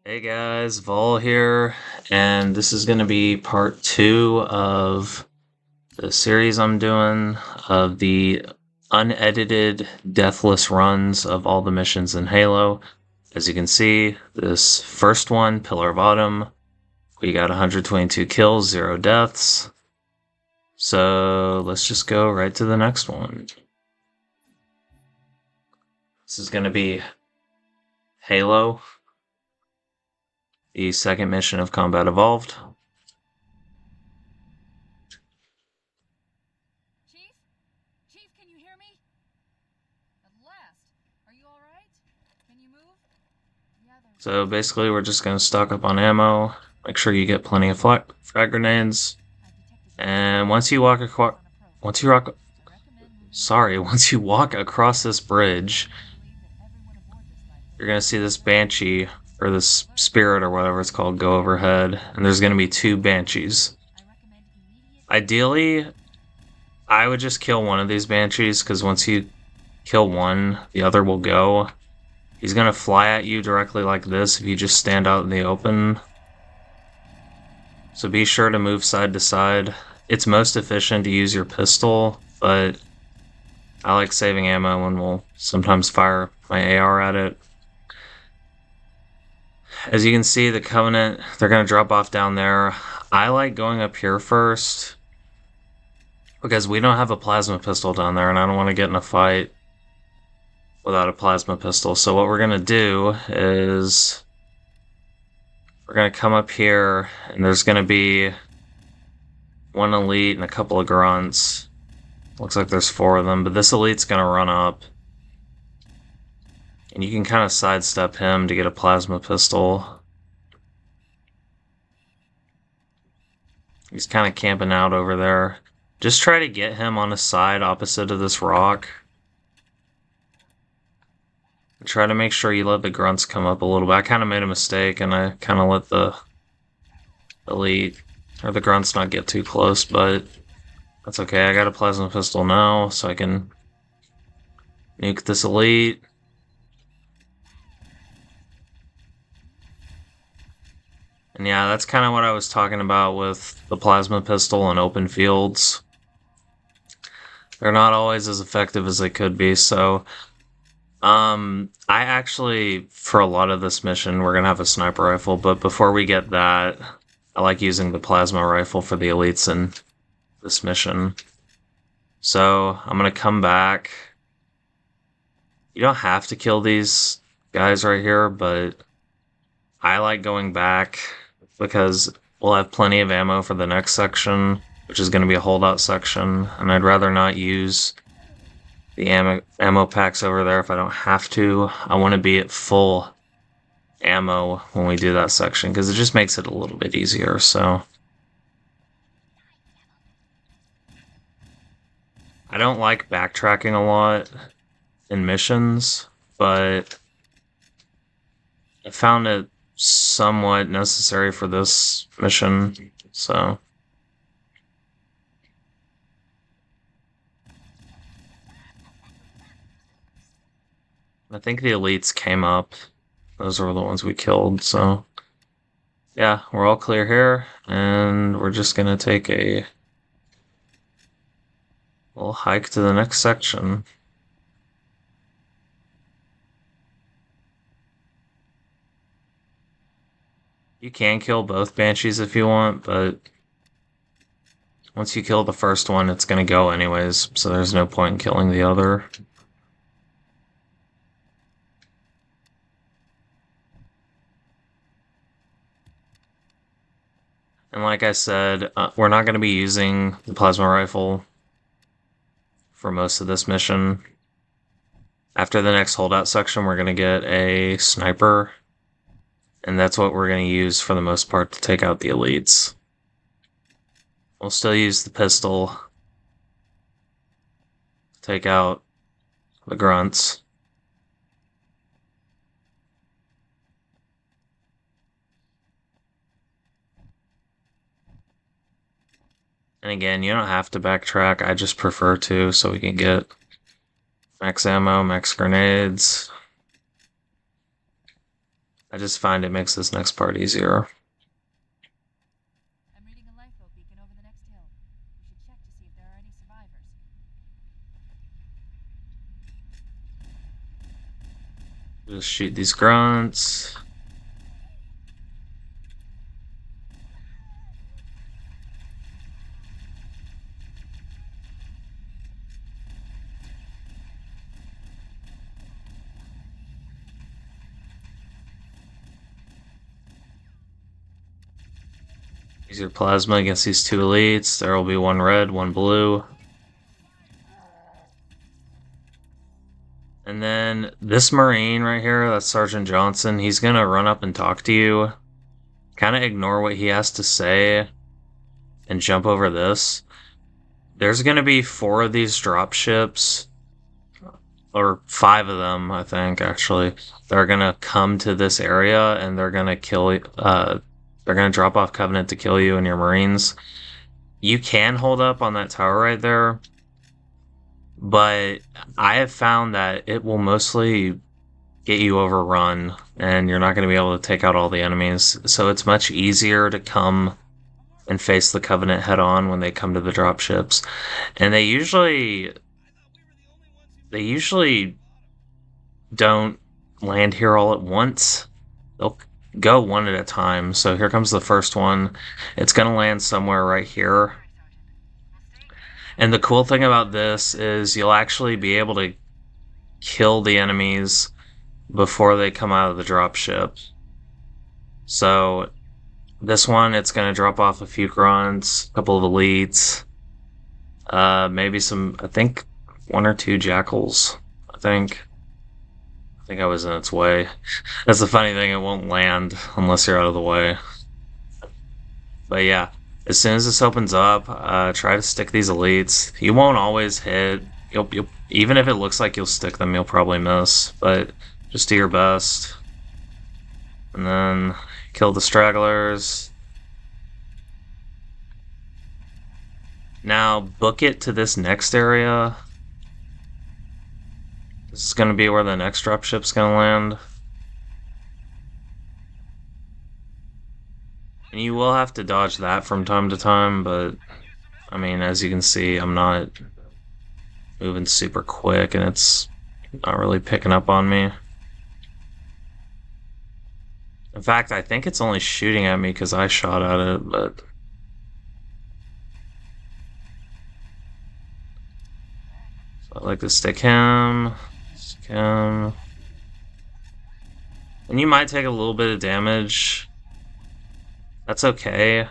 Hey guys, Vol here, and this is going to be part two of the series I'm doing of the unedited Deathless runs of all the missions in Halo. As you can see, this first one, Pillar of Autumn, we got 122 kills, 0 deaths. So let's just go right to the next one. This is going to be Halo, the second mission of Combat Evolved. Chief? Chief, can you hear me? At last. Are you alright? Can you move? Yeah, So basically, we're just going to stock up on ammo, make sure you get plenty of frag grenades, and once you walk across this bridge, you're going to see this banshee, or this spirit, or whatever it's called, go overhead, and there's going to be 2 banshees. Ideally, I would just kill one of these banshees, because once you kill one, the other will go. He's going to fly at you directly like this if you just stand out in the open. So be sure to move side to side. It's most efficient to use your pistol, but I like saving ammo and will sometimes fire my AR at it. As you can see, the Covenant, they're going to drop off down there. I like going up here first because we don't have a plasma pistol down there and I don't want to get in a fight without a plasma pistol. So what we're going to do is we're going to come up here and there's going to be one elite and a couple of grunts. Looks like there's 4 of them, but this elite's going to run up. And you can kind of sidestep him to get a plasma pistol. He's kind of camping out over there. Just try to get him on the side opposite of this rock. And try to make sure you let the grunts come up a little bit. I kind of made a mistake and I kind of let the elite or the grunts not get too close, but that's okay. I got a plasma pistol now, so I can nuke this elite. And yeah, that's kind of what I was talking about with the plasma pistol and open fields. They're not always as effective as they could be, so I actually, for a lot of this mission, we're gonna have a sniper rifle, but before we get that, I like using the plasma rifle for the elites in this mission. So I'm gonna come back. You don't have to kill these guys right here, but I like going back because we'll have plenty of ammo for the next section, which is going to be a holdout section, and I'd rather not use the ammo packs over there if I don't have to. I want to be at full ammo when we do that section, because it just makes it a little bit easier, so. I don't like backtracking a lot in missions, but I found it somewhat necessary for this mission, so. I think the elites came up. Those were the ones we killed, so. Yeah, we're all clear here, and we're just gonna take a little hike to the next section. You can kill both banshees if you want, but once you kill the first one, it's gonna go anyways, so there's no point in killing the other. And like I said, we're not going to be using the plasma rifle for most of this mission. After the next holdout section, we're going to get a sniper, and that's what we're going to use for the most part to take out the elites. We'll still use the pistol to take out the grunts. And again, you don't have to backtrack, I just prefer to, so we can get max ammo, max grenades. I just find it makes this next part easier. I'm reading a lifeboat beacon over the next hill. We should check to see if there are any survivors. Just shoot these grunts. Use your plasma against these two elites. There will be one red, one blue. And then this Marine right here, that's Sergeant Johnson, he's gonna run up and talk to you. Kind of ignore what he has to say and jump over this. There's gonna be 4 of these drop ships, or 5 of them, I think, actually. They're gonna come to this area and they're gonna kill, they're gonna drop off Covenant to kill you and your Marines. You can hold up on that tower right there, but I have found that it will mostly get you overrun and you're not going to be able to take out all the enemies. So it's much easier to come and face the Covenant head on when they come to the dropships. And they usually don't land here all at once. They'll go one at a time. So here comes the first one. It's going to land somewhere right here. And the cool thing about this is you'll actually be able to kill the enemies before they come out of the dropship. So this one, it's going to drop off a few grunts, a couple of elites, maybe some, I think, 1 or 2 jackals. I think I was in its way. That's the funny thing, it won't land unless you're out of the way. But yeah, as soon as this opens up, try to stick these elites. You won't always hit. You'll even if it looks like you'll stick them, you'll probably miss. But just do your best. And then kill the stragglers. Now book it to this next area. This is going to be where the next dropship's going to land. And you will have to dodge that from time to time, but I mean, as you can see, I'm not moving super quick and it's not really picking up on me. In fact, I think it's only shooting at me because I shot at it, but... So I like to stick him. And you might take a little bit of damage. That's okay.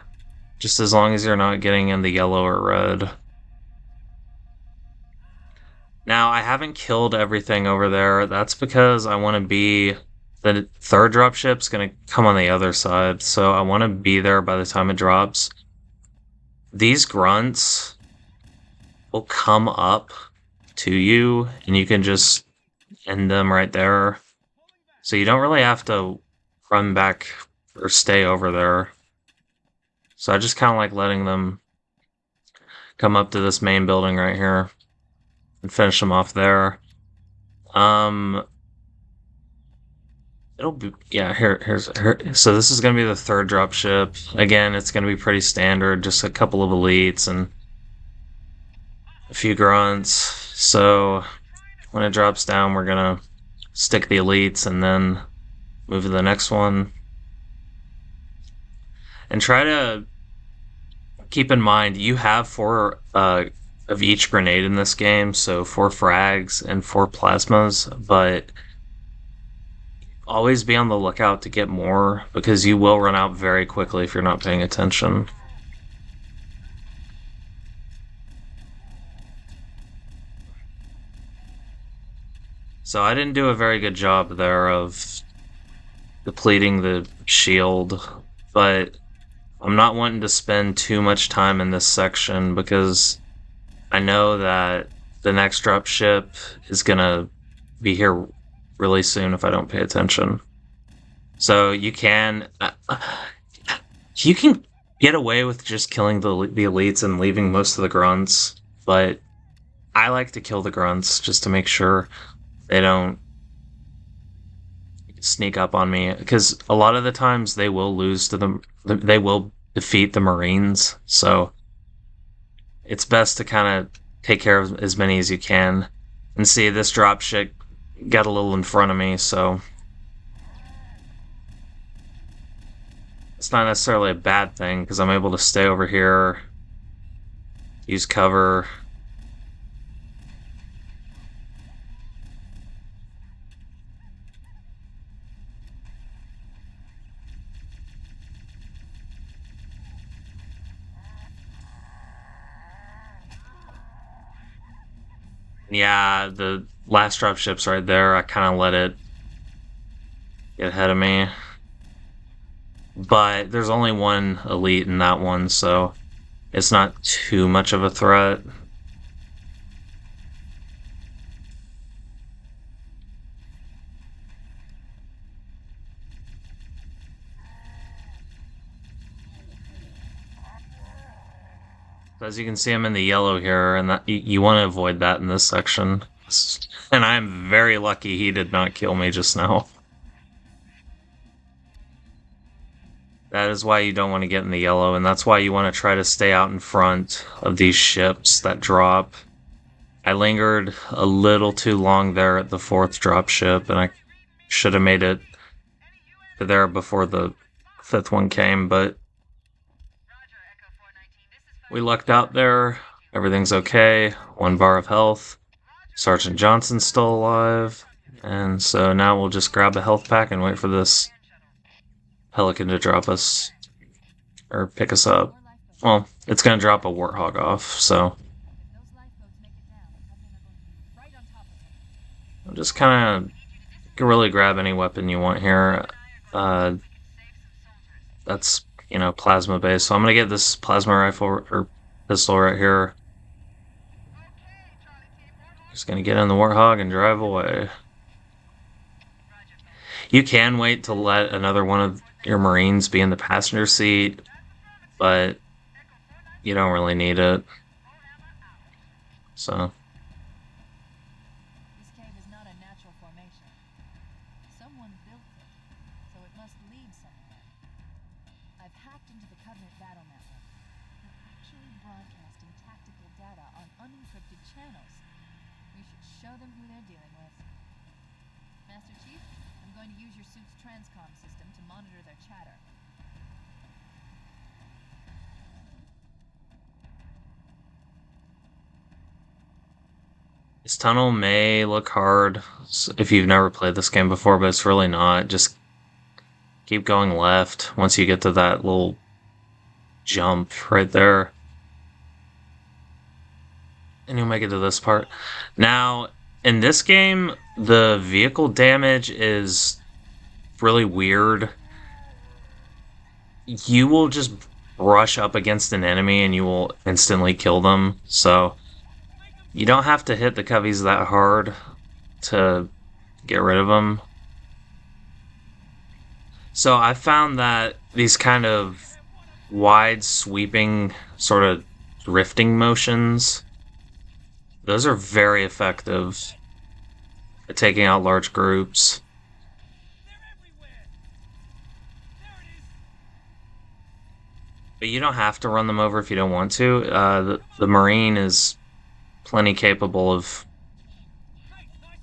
Just as long as you're not getting in the yellow or red. Now, I haven't killed everything over there. That's because I want to be... The third dropship's going to come on the other side, so I want to be there by the time it drops. These grunts will come up to you, and you can just end them right there. So you don't really have to run back or stay over there. So I just kind of like letting them come up to this main building right here and finish them off there. It'll be, yeah, here's so this is going to be the third dropship. Again, it's going to be pretty standard, just a couple of elites and a few grunts. So when it drops down, we're going to stick the elites and then move to the next one. And try to keep in mind, you have 4 of each grenade in this game, so 4 frags and 4 plasmas, but always be on the lookout to get more, because you will run out very quickly if you're not paying attention. So I didn't do a very good job there of depleting the shield, but I'm not wanting to spend too much time in this section because I know that the next dropship is gonna be here really soon if I don't pay attention. So you can get away with just killing the elites and leaving most of the grunts, but I like to kill the grunts just to make sure they don't sneak up on me, because a lot of the times they will lose to they will defeat the Marines, so it's best to kind of take care of as many as you can. And see, this drop ship got a little in front of me, so it's not necessarily a bad thing because I'm able to stay over here, use cover. Yeah, the last drop ship's right there. I kind of let it get ahead of me. But there's only one elite in that one, so it's not too much of a threat. As you can see, I'm in the yellow here, and that, you want to avoid that in this section. And I'm very lucky he did not kill me just now. That is why you don't want to get in the yellow, and that's why you want to try to stay out in front of these ships that drop. I lingered a little too long there at the 4th drop ship, and I should have made it to there before the 5th one came, but we lucked out there. Everything's okay. 1 bar of health. Sergeant Johnson's still alive. And so now we'll just grab a health pack and wait for this Pelican to drop us. Or pick us up. Well, it's going to drop a Warthog off, so I'll just kind of, you can really grab any weapon you want here. That's, plasma based. So I'm going to get this plasma rifle or pistol right here. Just going to get in the Warthog and drive away. You can wait to let another one of your Marines be in the passenger seat, but you don't really need it. So. This cave is not a natural formation. Someone built it, so it must lead somewhere. I've hacked into the Covenant battle network. They're actually broadcasting tactical data on unencrypted channels. We should show them who they're dealing with. Master Chief, I'm going to use your suit's transcom system to monitor their chatter. This tunnel may look hard if you've never played this game before, but it's really not. Just keep going left once you get to that little jump right there. And you'll make it to this part. Now, in this game, the vehicle damage is really weird. You will just brush up against an enemy and you will instantly kill them. So you don't have to hit the coveys that hard to get rid of them. So I found that these kind of wide sweeping sort of drifting motions, those are very effective at taking out large groups. But you don't have to run them over if you don't want to. The Marine is plenty capable of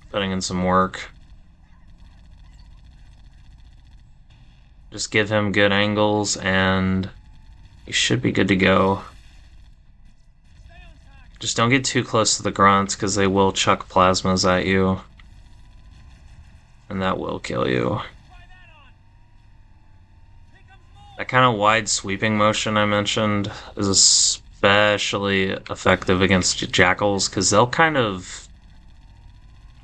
putting in some work. Just give him good angles and you should be good to go. Just don't get too close to the grunts because they will chuck plasmas at you. And that will kill you. That kind of wide sweeping motion I mentioned is especially effective against jackals because they'll kind of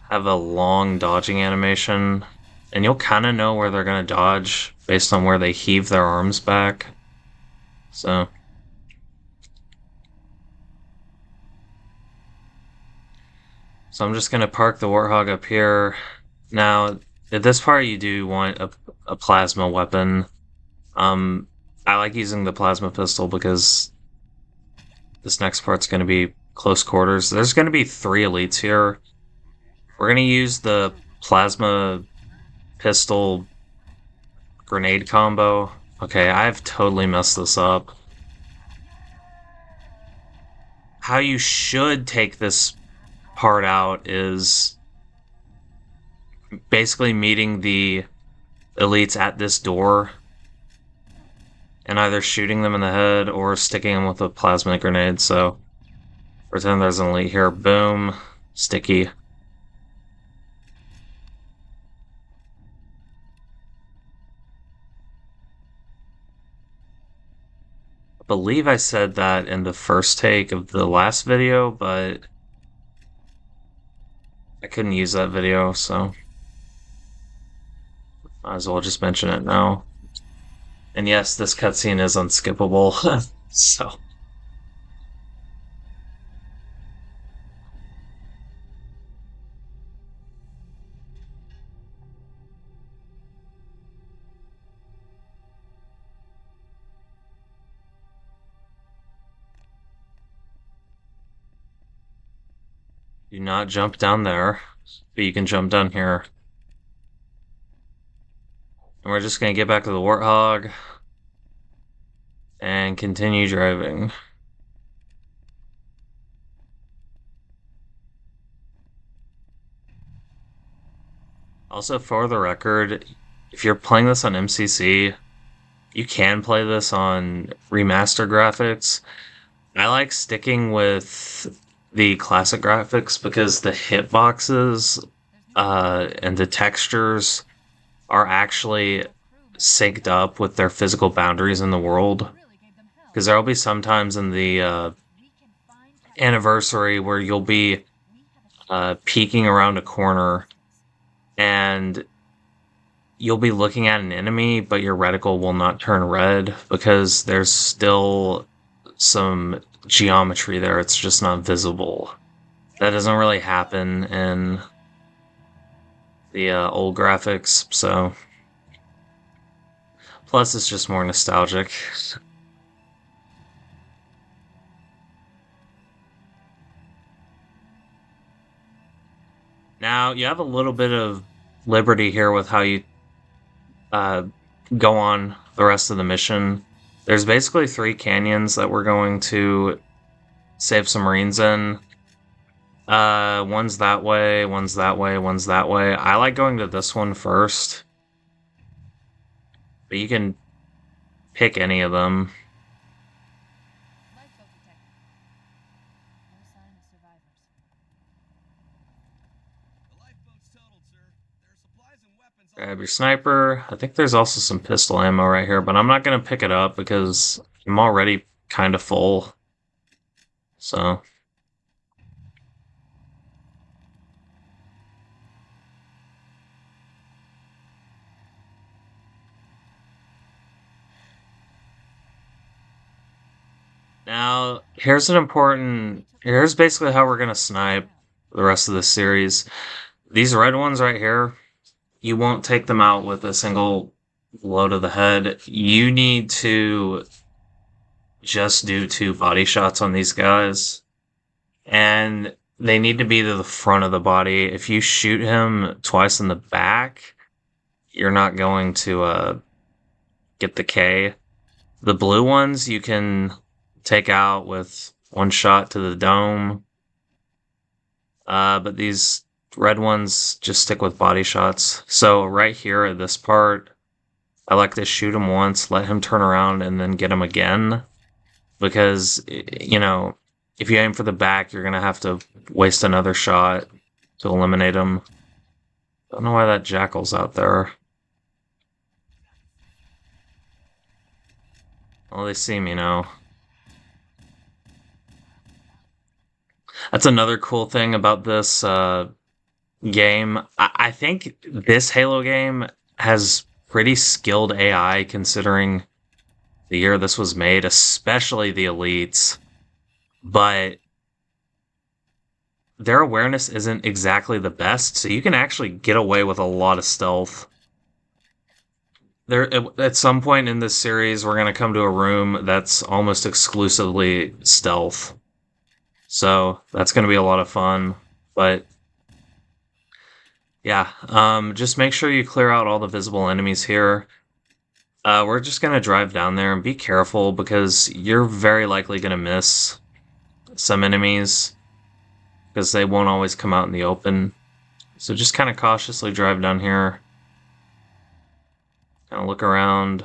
have a long dodging animation and you'll kind of know where they're going to dodge based on where they heave their arms back. So I'm just going to park the Warthog up here. Now, at this part you do want a plasma weapon. I like using the plasma pistol because this next part's going to be close quarters. There's going to be 3 elites here. We're going to use the plasma pistol grenade combo. Okay, I've totally messed this up. How you should take this part out is basically meeting the elites at this door and either shooting them in the head or sticking them with a plasma grenade. So pretend there's an elite here. Boom. Sticky. I believe I said that in the first take of the last video, but I couldn't use that video, so might as well just mention it now. And yes, this cutscene is unskippable, so. Do not jump down there, but you can jump down here. And we're just gonna get back to the Warthog and continue driving. Also, for the record, if you're playing this on MCC, you can play this on remaster graphics. I like sticking with the classic graphics because the hitboxes and the textures are actually synced up with their physical boundaries in the world. Because there will be some times in the anniversary where you'll be peeking around a corner and you'll be looking at an enemy, but your reticle will not turn red because there's still some geometry there. It's just not visible. That doesn't really happen in the old graphics, so. Plus, it's just more nostalgic. Now, you have a little bit of liberty here with how you go on the rest of the mission. There's basically 3 canyons that we're going to save some Marines in. One's that way, one's that way, one's that way. I like going to this one first. But you can pick any of them. Lifeboat detected. No sign of survivors. The lifeboat's totaled, sir. There are supplies and weapons. Grab your sniper. I think there's also some pistol ammo right here, but I'm not going to pick it up because I'm already kind of full. So. Now, here's basically how we're going to snipe the rest of the series. These red ones right here, you won't take them out with a single blow to the head. You need to just do 2 body shots on these guys. And they need to be to the front of the body. If you shoot him twice in the back, you're not going to get the K. The blue ones you can take out with 1 shot to the dome. But these red ones just stick with body shots. So right here at this part, I like to shoot him once, let him turn around, and then get him again. Because, you know, if you aim for the back, you're going to have to waste another shot to eliminate him. Don't know why that jackal's out there. Well, they see me now. That's another cool thing about this game. I think this Halo game has pretty skilled AI considering the year this was made, especially the elites. But their awareness isn't exactly the best, so you can actually get away with a lot of stealth. There, at some point in this series, we're going to come to a room that's almost exclusively stealth. So that's going to be a lot of fun. But Yeah, just make sure you clear out all the visible enemies here. We're just gonna drive down there and be careful because you're very likely gonna miss some enemies because they won't always come out in the open. So just kind of cautiously drive down here. Kind of look around.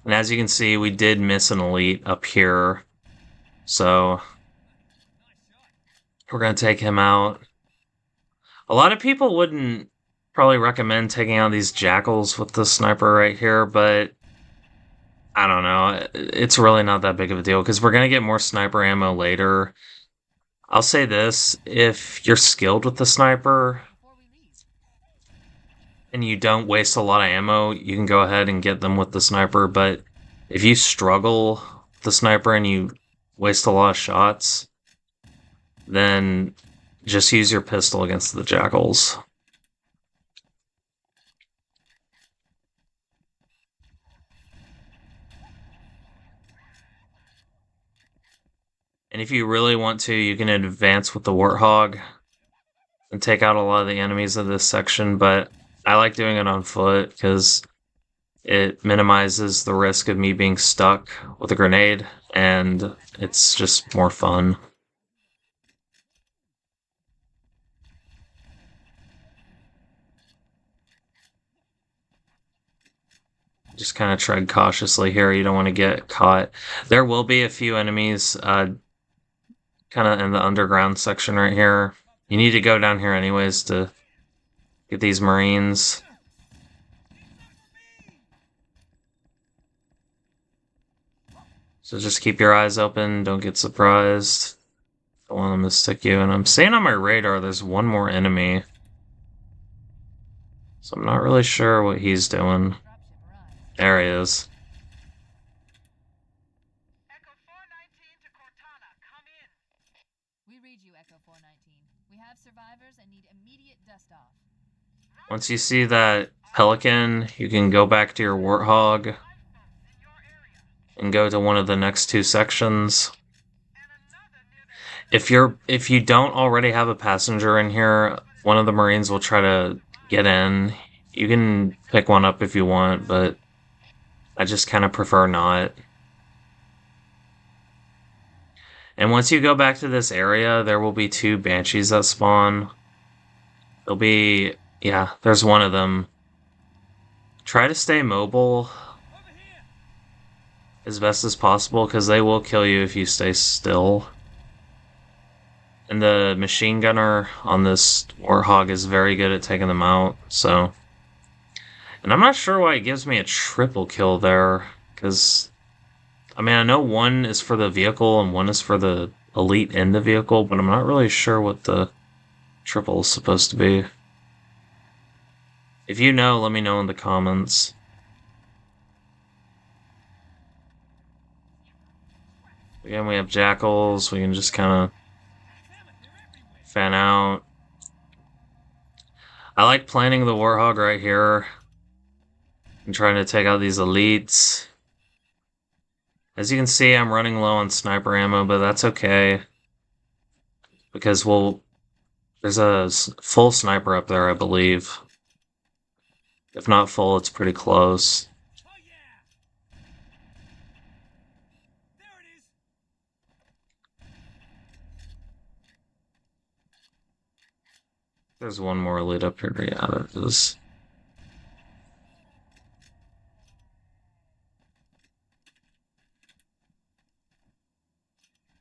And as you can see, we did miss an elite up here. So we're gonna take him out. A lot of people wouldn't probably recommend taking out these jackals with the sniper right here, but I don't know. It's really not that big of a deal because we're gonna get more sniper ammo later. I'll say this, if you're skilled with the sniper Before we leave. and you don't waste a lot of ammo, you can go ahead and get them with the sniper, but if you struggle with the sniper and you waste a lot of shots, then just use your pistol against the jackals. And if you really want to, you can advance with the Warthog and take out a lot of the enemies of this section, but I like doing it on foot because it minimizes the risk of me being stuck with a grenade, and it's just more fun. Just kind of tread cautiously here. You don't want to get caught. There will be a few enemies kind of in the underground section right here. You need to go down here anyways to get these Marines. So just keep your eyes open. Don't get surprised. Don't want them to stick you. And I'm seeing on my radar there's one more enemy. So I'm not really sure what he's doing. Dropship arrives. There he is. Echo 419 to Cortana, come in. We read you, Echo 419. We have survivors and need immediate dust off. Once you see that pelican, you can go back to your Warthog Lifeboats in your area, and go to one of the next two sections. and another near the If you don't already have a passenger in here, one of the Marines will try to get in. You can pick one up if you want, but I just kind of prefer not. And once you go back to this area, there will be two Banshees that spawn. There'll be, yeah, there's one of them. Try to stay mobile Over here! as best as possible, because they will kill you if you stay still. And the machine gunner on this Warthog is very good at taking them out, so... And I'm not sure why it gives me a triple kill there, because... I mean, I know one is for the vehicle and one is for the elite in the vehicle, but I'm not really sure what the triple is supposed to be. If you know, let me know in the comments. Again, we have jackals. We can just kind of fan out. I like planting the Warthog right here and trying to take out these elites. As you can see, I'm running low on sniper ammo, but that's okay. Because there's a full sniper up there, I believe. If not full, it's pretty close. Oh yeah! There it is! There's one more elite up here. Yeah, there is.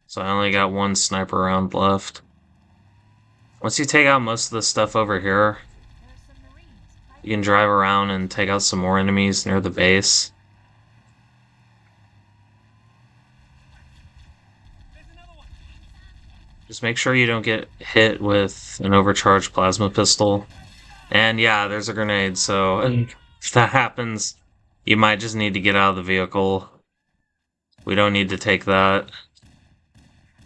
So I only got one sniper round left. Once you take out most of the stuff over here, There are some Marines. you can drive around and take out some more enemies near the base. There's another one! Just make sure you don't get hit with an overcharged plasma pistol. And yeah, there's a grenade, so if that happens, you might just need to get out of the vehicle. We don't need to take that.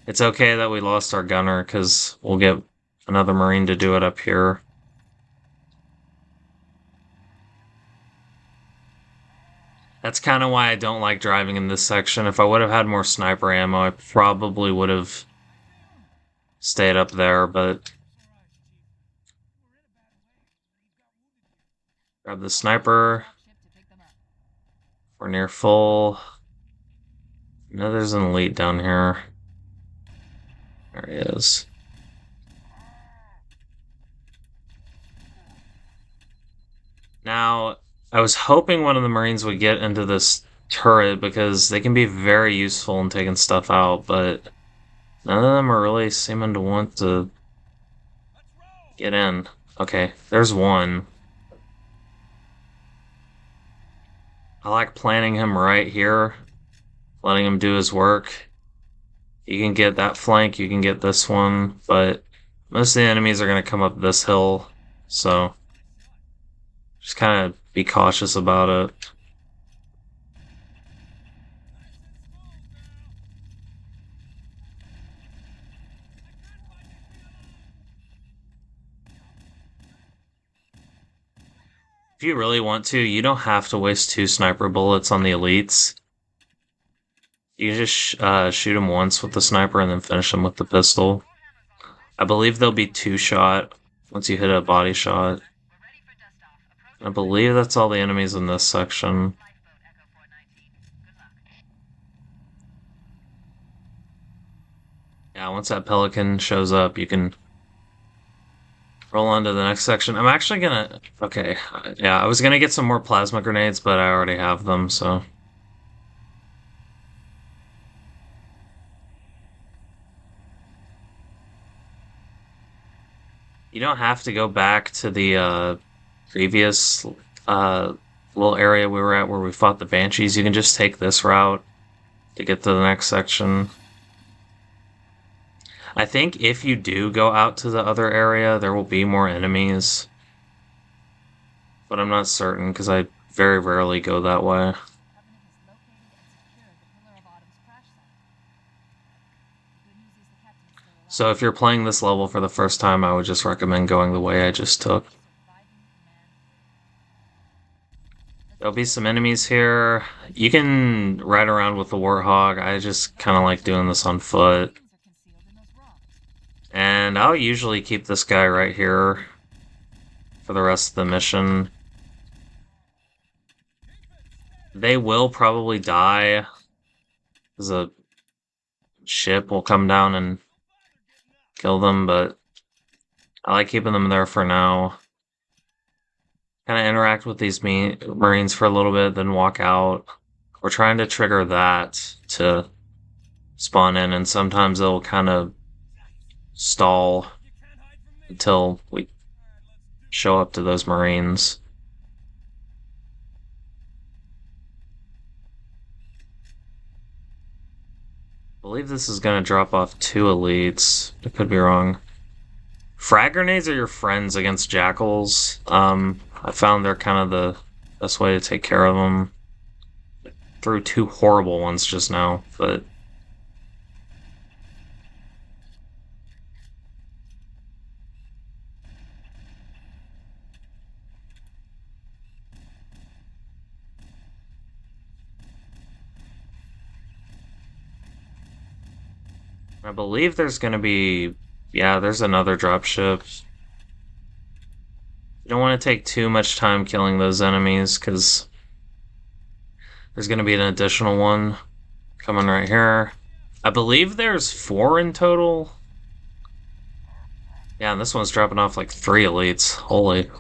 It's okay that we lost our gunner, because we'll get another Marine to do it up here. That's kind of why I don't like driving in this section. If I would have had more sniper ammo, I probably would have stayed up there, but Grab the sniper. We're near full. No, there's an elite down here. There he is. Now, I was hoping one of the Marines would get into this turret because they can be very useful in taking stuff out, but none of them are really seeming to want to get in. Okay, there's one. I like planting him right here, letting him do his work. You can get that flank, you can get this one, but most of the enemies are going to come up this hill, so just kind of be cautious about it. If you really want to, you don't have to waste 2 sniper bullets on the elites. You can just shoot them once with the sniper and then finish them with the pistol. I believe they'll be 2-shot once you hit a body shot. I believe that's all the enemies in this section. Yeah, once that pelican shows up, you can roll on to the next section. I'm actually gonna... Okay, yeah, I was gonna get some more plasma grenades, but I already have them, so... You don't have to go back to the previous little area we were at where we fought the Banshees. You can just take this route to get to the next section. I think if you do go out to the other area, there will be more enemies. But I'm not certain, because I very rarely go that way. So if you're playing this level for the first time, I would just recommend going the way I just took. There'll be some enemies here. You can ride around with the Warthog. I just kind of like doing this on foot. And I'll usually keep this guy right here for the rest of the mission. They will probably die, because a ship will come down and kill them, but I like keeping them there for now. Kind of interact with these Marines for a little bit, then walk out. We're trying to trigger that to spawn in, and sometimes they'll kind of stall until we show up to those Marines. I believe this is going to drop off 2 elites. I could be wrong. Frag grenades are your friends against jackals. I found they're kind of the best way to take care of them. Threw 2 horrible ones just now, but... I believe there's gonna be... Yeah, there's another dropship. You don't want to take too much time killing those enemies, because there's gonna be an additional one coming right here. I believe there's 4 in total. Yeah, and this one's dropping off like 3 elites. Holy.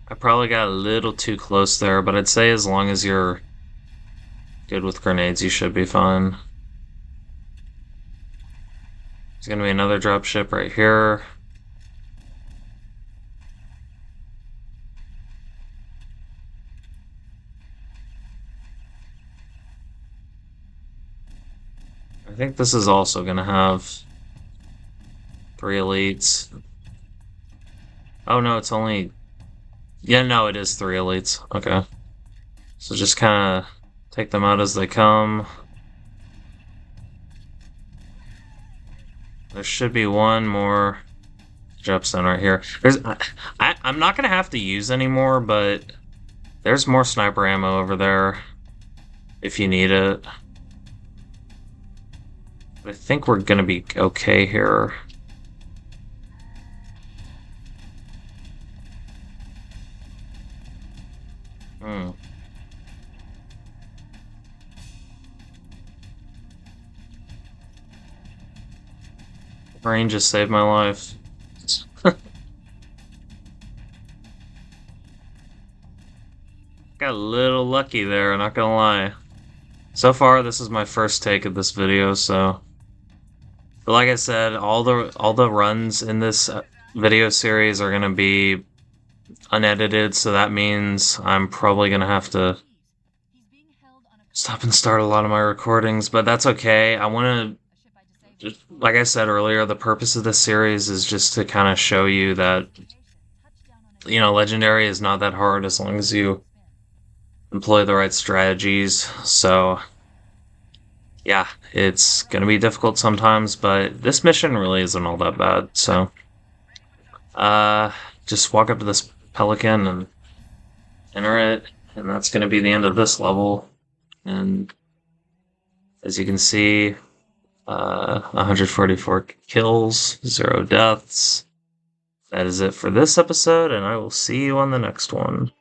I probably got a little too close there, but I'd say as long as you're good with grenades, you should be fine. There's gonna be another dropship right here. I think this is also gonna have 3 elites. Oh no, it's only... Yeah, no, it is 3 elites. Okay. So just kind of take them out as they come. There should be one more dropstone right here. I'm not gonna have to use anymore, but there's more sniper ammo over there if you need it. But I think we're gonna be okay here. Hmm. Rain just saved my life. Got a little lucky there, not gonna lie. So far, this is my first take of this video, so. But like I said, all the runs in this video series are gonna be unedited, so that means I'm probably gonna have to He's being held on a stop and start a lot of my recordings, but that's okay. I want a ship I disabled. to, like I said earlier, the purpose of this series is just to kind of show you that, Legendary is not that hard as long as you employ the right strategies. So, yeah, it's gonna be difficult sometimes, but this mission really isn't all that bad. So, uh, just walk up to this pelican and enter it, and that's gonna be the end of this level. And as you can see, 144 kills, 0 deaths. That is it for this episode, and I will see you on the next one.